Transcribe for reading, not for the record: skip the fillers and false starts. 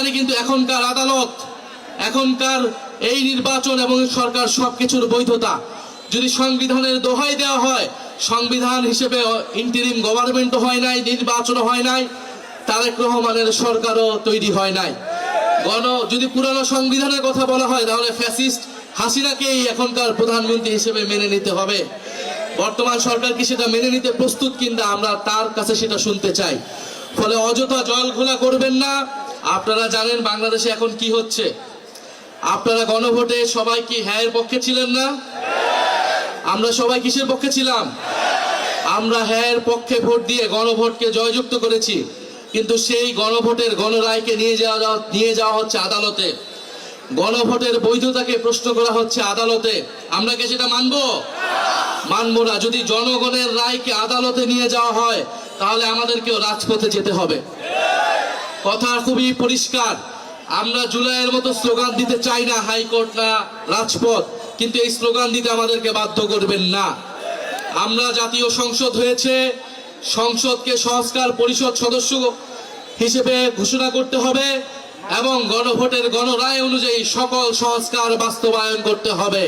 জানি কিন্তু এখনকার আদালত, এখনকার এই নির্বাচন এবং সরকার সবকিছুর বৈধতা যদি সংবিধানের দোহাই দেওয়া হয়, সংবিধান হিসেবে ইন্টারিম গভর্নমেন্টও হয় নাই, নির্বাচনও হয় নাই, তারেক রহমানের সরকারও তৈরি হয় নাই। যদি পুরানো সংবিধানের কথা বলা হয় তাহলে ফ্যাসিস্ট হাসিনাকেই এখনকার প্রধানমন্ত্রী হিসেবে মেনে নিতে হবে। বর্তমান সরকার কি সেটা মেনে নিতে প্রস্তুত কিনা আমরা তার কাছে সেটা শুনতে চাই। ফলে অযথা জল ঘোলা করবেন না। আপনারা জানেন বাংলাদেশে এখন কি হচ্ছে। আপনারা গণভোটে সবাই কি হ্যাঁ এর পক্ষে ছিলেন না? আমরা সবাই কিসের পক্ষে ছিলাম? আমরা হ্যাঁ এর পক্ষে ভোট দিয়ে গণভোটকে জয়যুক্ত করেছি। কিন্তু সেই গণভোটের গণরায়কে নিয়ে যাওয়া হচ্ছে আদালতে। গণভোটের বৈধতাকে প্রশ্ন করা হচ্ছে আদালতে। আমরা কি সেটা মানবো না। যদি জনগণের রায়কে আদালতে নিয়ে যাওয়া হয় তাহলে আমাদেরকেও রাজপথে যেতে হবে। কথা খুবই পরিষ্কার। আমরা জুলাইয়ের মতো স্লোগান দিতে চাই না, হাইকোর্ট না রাজপথ, কিন্তু এই স্লোগান দিতে আমাদেরকে বাধ্য করবেন না। আমরা জাতীয় সংসদ হয়েছে, সংসদকে সংস্কার পরিষদ সদস্য হিসেবে ঘোষণা করতে হবে এবং গণভোটের গণরায় অনুযায়ী সকল সংস্কার বাস্তবায়ন করতে হবে।